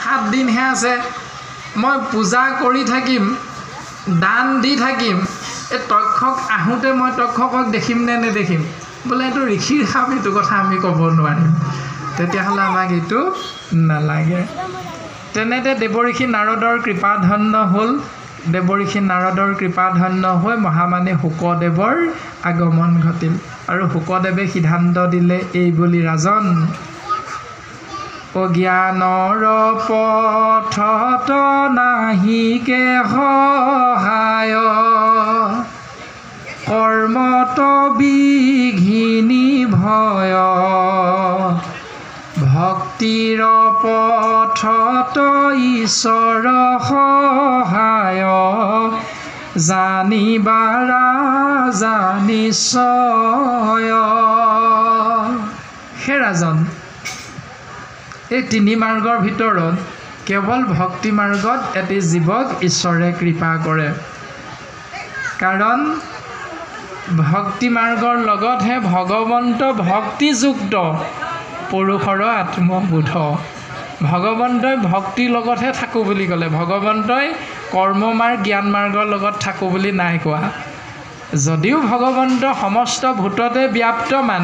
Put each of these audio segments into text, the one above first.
7 দিনহে আছে মই পূজা কৰি থাকিম দান দি থাকিম এই তক্ষক আহোঁতে মই তক্ষকক দেখিম নে নেদেখিম বোলে এইটো ঋষিৰ সাপ এইটো কথা আমি ক'ব নোৱাৰিম তেতিয়াহ'লে আমাক এইটো নালাগে তেনেতে দেৱঋষি নাৰদৰ কৃপাধন্য হ'ল দেৱঋষি নাৰদৰ কৃপাধন্য হৈ মহামানী শুকদেৱৰ আগমন ঘটিল আৰু শুকদেৱে সিদ্ধান্ত দিলে এই বুলি ৰাজন অজ্ঞানৰ পথত নাহিকে সহায় কৰ্মত বিঘিনি ভয় ভক্তিৰ পথত ঈশ্বৰ সহায় জানিবাৰা জানিছয় হে ৰাজন এই 3 মাৰ্গৰ ভিতৰত কেৱল ভক্তি মাৰ্গত এটি জীৱক ঈশ্বৰে কৃপা কৰে কাৰণ ভক্তি মাৰ্গৰ লগতহে ভগৱন্ত ভক্তিযুক্ত পুৰুষৰ আত্মবোধ ভগৱন্তই ভক্তিৰ লগতহে থাকোঁ বুলি ক'লে ভগৱন্তই কৰ্ম মাৰ্গ জ্ঞান মাৰ্গৰ লগত থাকোঁ বুলি নাই কোৱা যদিও ভগৱন্ত সমস্ত ভূততে ব্যাপ্তমান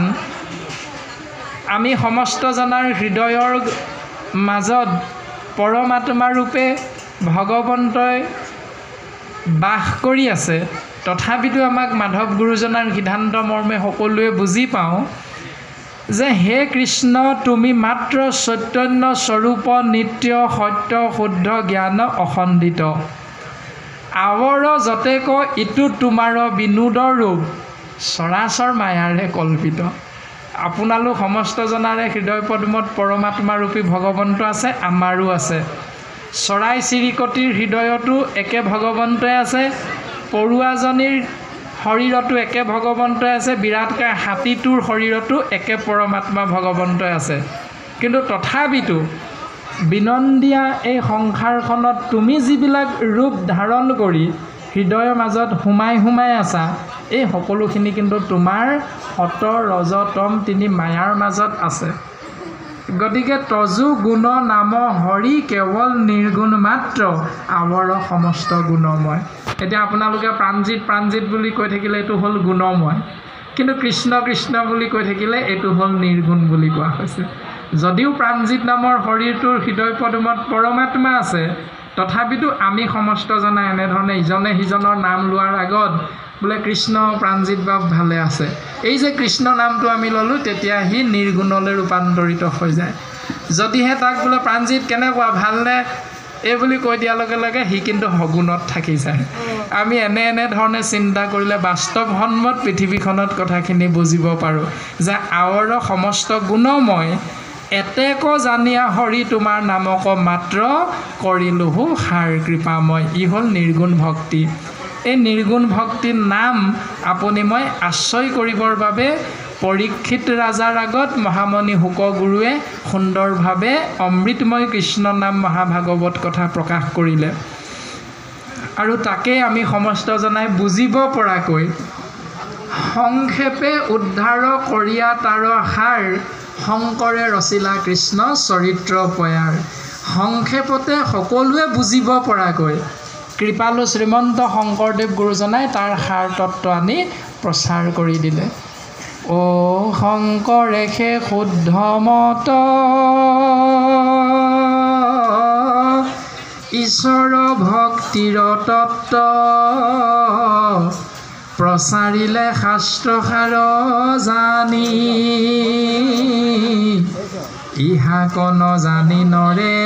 আমি সমস্ত জনাৰ হৃদয়ৰ মাজত পৰমাত্মা ৰূপে ভগৱন্তই বাস কৰি আছে তথাপিতো আমাক মাধৱ গুৰুজনাৰ সিদ্ধান্ত মৰ্মে সকলোৱে বুজি পাওঁ যে হে কৃষ্ণ তুমি মাত্ৰ চৈতন্য স্বৰূপ নিত্য সত্য শুদ্ধ জ্ঞান অখণ্ডিত আৱৰ যতেক ইটো তোমাৰ বিনোদ ৰূপ চৰাচৰ মায়াৰে কল্পিত আপোনালোক সমস্ত জনাৰে হৃদয় পদ্মত পৰমাত্মা ৰূপী ভগৱন্ত আছে আমাৰো আছে চৰাই চিৰিকটিৰ হৃদয়তো একে ভগৱন্তই আছে পৰুৱাজনীৰ শৰীৰতো একে ভগৱন্তই আছে বিৰাটকায় হাতীটোৰ শৰীৰতো একে পৰমাত্মা ভগৱন্তই আছে কিন্তু তথাপিতো বিনন্দীয়া এই সংসাৰখনত তুমি যিবিলাক ৰূপ ধাৰণ কৰি হৃদয়ৰ মাজত সোমাই আছা এই সকলোখিনি কিন্তু তোমাৰ সত ৰজ তম 3 মায়াৰ মাজত আছে গতিকে তজু গুণ নাম হৰি কেৱল নিৰ্গুণ মাত্ৰ আৱৰ সমস্ত গুণময় এতিয়া আপোনালোকে প্ৰাণজিত বুলি কৈ থাকিলে এইটো হ'ল গুণময় কিন্তু কৃষ্ণ কৃষ্ণ বুলি কৈ থাকিলে এইটো হ'ল নিৰ্গুণ বুলি কোৱা হৈছে যদিও প্ৰাণজিত নামৰ শৰীৰটোৰ হৃদয় পদ্মত পৰমাত্মা আছে তথাপিতো আমি সমস্ত জনা এনেধৰণে ইজনে সিজনৰ নাম লোৱাৰ আগত বোলে কৃষ্ণ প্ৰাণজিত বাপ ভালে আছে এই যে কৃষ্ণ নামটো আমি ল'লোঁ তেতিয়া সি নিৰ্গুণলৈ ৰূপান্তৰিত হৈ যায় যদিহে তাক বোলে প্ৰাণজিত কেনেকুৱা ভালনে এই বুলি কৈ দিয়াৰ লগে লগে সি কিন্তু সগুণত থাকি যায় আমি এনে ধৰণে চিন্তা কৰিলে বাস্তৱসন্মত পৃথিৱীখনত কথাখিনি বুজিব পাৰোঁ যে আৱৰ সমস্ত গুণময় এতেক জানিয়া হৰি তোমাৰ নামক মাত্ৰ কৰিলোহু সাৰ কৃপাময় ই হ'ল নিৰ্গুণ ভক্তি এই নিৰ্গুণ ভক্তিৰ নাম আপুনি মই আশ্ৰয় কৰিবৰ বাবে পৰীক্ষিত ৰাজাৰ আগত মহামণি শুকগুৰুৱে সুন্দৰভাৱে অমৃতময় কৃষ্ণ নাম মহাভাগৱত কথা প্ৰকাশ কৰিলে আৰু তাকে আমি সমস্ত জনাই বুজিব পৰাকৈ সংক্ষেপে উদ্ধাৰ কৰিয়া তাৰ সাৰ শংকৰে ৰচিলা কৃষ্ণ চৰিত্ৰ পয়াৰ সংক্ষেপতে সকলোৱে বুজিব পৰাকৈ কৃপালু শ্ৰীমন্ত শংকৰদেৱ গুৰুজনাই তাৰ সাৰ তত্ত্ব আনি প্ৰচাৰ কৰি দিলে ও শংকৰে সে শুদ্ধ মত ঈশ্বৰ ভক্তিৰ তত্ত্ব প্ৰচাৰিলে শাস্ত্ৰসাৰ জানি ইহাকন জানি নৰে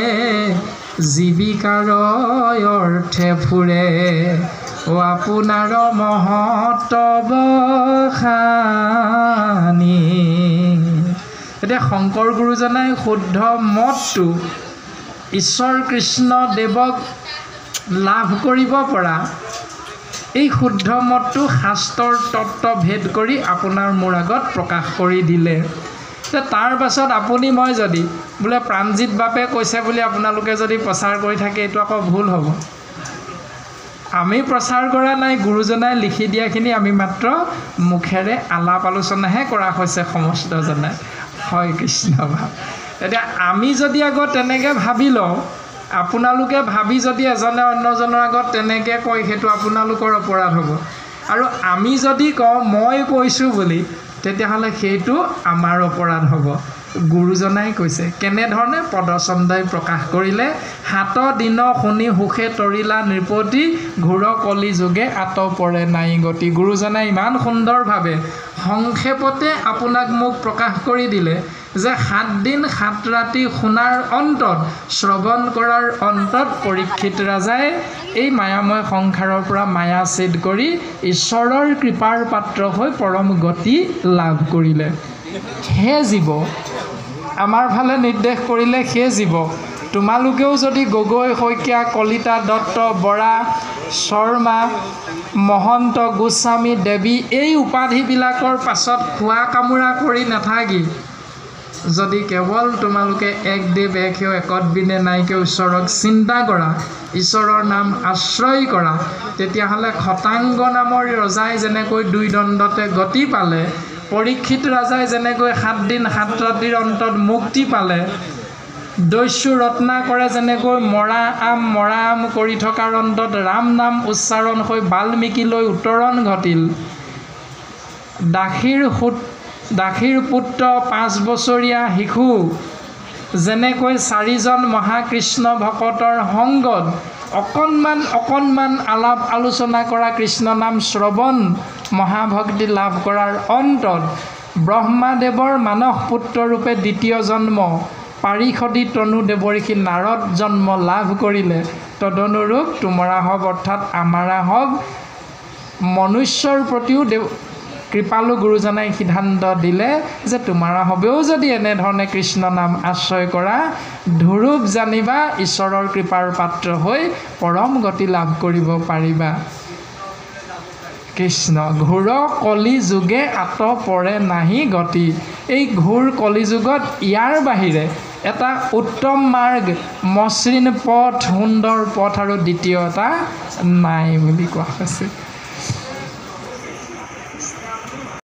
জীৱিকাৰ অৰ্থে ফুৰে ও আপোনাৰ মহত্ব খানি এতিয়া শংকৰ গুৰুজনাই শুদ্ধ মতটো ঈশ্বৰ কৃষ্ণ দেৱক লাভ কৰিব পৰা এই শুদ্ধ মতটো শাস্ত্ৰৰ তত্ত্ব ভেদ কৰি আপোনাৰ মোৰ আগত প্ৰকাশ কৰি দিলে তাৰ পাছত আপুনি মই যদি বোলে প্ৰাণজিত বাপে কৈছে বুলি আপোনালোকে যদি প্ৰচাৰ কৰি থাকে এইটো আকৌ ভুল হ'ব আমি প্ৰচাৰ কৰা নাই গুৰুজনাই লিখি দিয়াখিনি আমি মাত্ৰ মুখেৰে আলাপ আলোচনাহে কৰা হৈছে সমস্ত জনাই হয় কৃষ্ণ ভাৱ এতিয়া আমি যদি আগত তেনেকৈ ভাবি লওঁ আপোনালোকে ভাবি যদি এজনে অন্যজনৰ আগত তেনেকৈ কয় সেইটো আপোনালোকৰ অপৰাধ হ'ব। আৰু আমি যদি কওঁ মই কৈছোঁ বুলি তেতিয়াহ'লে সেইটো আমাৰ অপৰাধ হ'ব। গুৰুজনাই কৈছে কেনেধৰণে পদচন্দই প্ৰকাশ কৰিলে, হাত দিন শুনি সুখে তৰিলা নৃপতি, ঘূৰ কলি যুগে আত পৰে নাই গতি। গুৰুজনাই ইমান সুন্দৰভাৱে সংক্ষেপতে আপোনাক মোক প্ৰকাশ কৰি দিলে যে 7 দিন 7 ৰাতি শুনাৰ অন্তত, শ্ৰৱণ কৰাৰ অন্তত পৰীক্ষিত ৰাজাই এই মায়াময় সংসাৰৰ পৰা মায়া ছেদ কৰি ঈশ্বৰৰ কৃপাৰ পাত্ৰ হৈ পৰম গতি লাভ কৰিলে। হে জীৱ, আমাৰ ফালে নিৰ্দেশ কৰিলে হে জীৱ, তোমালোকেও যদি গগৈ, শইকীয়া, কলিতা, দত্ত, বৰা, শৰ্মা, মহন্ত, গোস্বামী, দেৱী এই উপাধিবিলাকৰ পাছত খোৱা কামোৰা কৰি নাথাকি যদি কেৱল তোমালোকে এক দেৱ এক সেৱ একত বিনে নাইকিয় ঈশ্বৰক চিন্তা কৰা, ঈশ্বৰৰ নাম আশ্ৰয় কৰা, তেতিয়াহ'লে খটাংগ নামৰ ৰজাই যেনেকৈ 2 দণ্ডতে গতি পালে, পৰীক্ষিত ৰাজাই যেনেকৈ 7 দিন 7 ৰাতিৰ অন্তত মুক্তি পালে, দস্যু ৰত্নাকৰে যেনেকৈ মৰা আম কৰি থকাৰ অন্তত ৰাম নাম উচ্চাৰণ হৈ বাল্মীকিলৈ উত্তৰণ ঘটিল, দাসীৰ পুত্ৰ 5 বছৰীয়া শিশু যেনেকৈ 4জন মহাকৃষ্ণ ভকতৰ সংগত অকণমান আলাপ আলোচনা কৰা কৃষ্ণ নাম শ্ৰৱণ মহাভক্তি লাভ কৰাৰ অন্তত ব্ৰহ্মাদেৱৰ মানস পুত্ৰৰূপে 2য় জন্ম পাৰিষদী তনু দেৱঋষি নাৰদ জন্ম লাভ কৰিলে, তদনুৰূপ তোমৰা হওক অৰ্থাৎ আমাৰা হওক মনুষ্যৰ প্ৰতিও কৃপালু গুৰুজনাই সিদ্ধান্ত দিলে যে তোমাৰা হবেও যদি এনেধৰণে কৃষ্ণ নাম আশ্ৰয় কৰা, ধুৰূপ জানিবা ঈশ্বৰৰ কৃপাৰ পাত্ৰ হৈ পৰম গতি লাভ কৰিব পাৰিবা। কৃষ্ণ ঘোৰ কলি যুগে আত পৰে নাহি গতি। এই ঘোৰ কলিযুগত ইয়াৰ বাহিৰে এটা উত্তম মাৰ্গ, মসৃণ পথ, সুন্দৰ পথ আৰু দ্বিতীয় এটা নাই বুলি কোৱা হৈছে।